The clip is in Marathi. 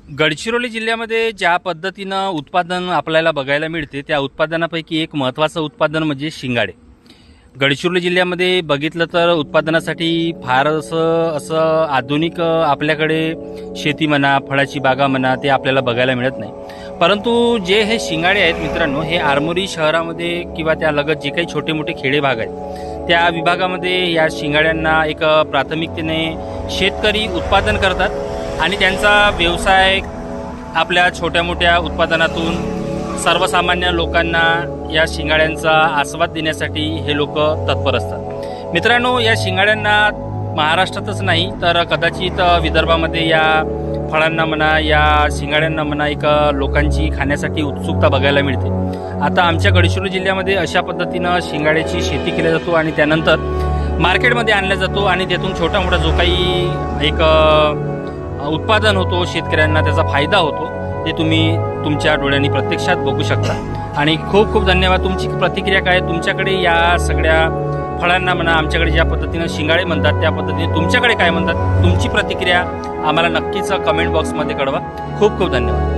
गडचिरोली जिल्ह्यामध्ये ज्या पद्धतीनं उत्पादन आपल्याला बघायला मिळते त्या उत्पादनापैकी एक महत्त्वाचं उत्पादन म्हणजे शिंगाडे. गडचिरोली जिल्ह्यामध्ये बघितलं तर उत्पादनासाठी फार असं आधुनिक आपल्याकडे शेती म्हणा, फळाची बागा म्हणा, ते आपल्याला बघायला मिळत नाही. परंतु जे हे शिंगाडे आहेत मित्रांनो, हे आरमोरी शहरामध्ये किंवा त्या लगत जे काही छोटे मोठे खेडे भाग आहेत त्या विभागामध्ये या शिंगाड्यांना एक प्राथमिकतेने शेतकरी उत्पादन करतात आणि त्यांचा व्यवसाय आपल्या छोट्या मोठ्या उत्पादनातून सर्वसामान्य लोकांना या शिंगाड्यांचा आस्वाद देण्यासाठी हे लोक तत्पर असतात. मित्रांनो, या शिंगाड्यांना महाराष्ट्रातच नाही तर कदाचित विदर्भामध्ये या फळांना म्हणा, या शिंगाड्यांना म्हणा, एक लोकांची खाण्यासाठी उत्सुकता बघायला मिळते. आता आमच्या गडचिरोली जिल्ह्यामध्ये अशा पद्धतीनं शिंगाड्याची शेती केली जातो आणि त्यानंतर मार्केटमध्ये आणला जातो आणि त्यातून छोटा मोठा जो काही एक उत्पादन होतो, शेतकऱ्यांना त्याचा फायदा होतो, ते तुम्ही तुमच्या डोळ्यांनी प्रत्यक्षात बघू शकता. आणि खूप खूप धन्यवाद. तुमची प्रतिक्रिया काय? तुमच्याकडे या सगळ्या फळांना म्हणा, आमच्याकडे ज्या पद्धतीनं शिंगाडे म्हणतात त्या पद्धतीने तुमच्याकडे काय म्हणतात, तुमची प्रतिक्रिया आम्हाला नक्कीच कमेंट बॉक्समध्ये कळवा. खूप खूप धन्यवाद.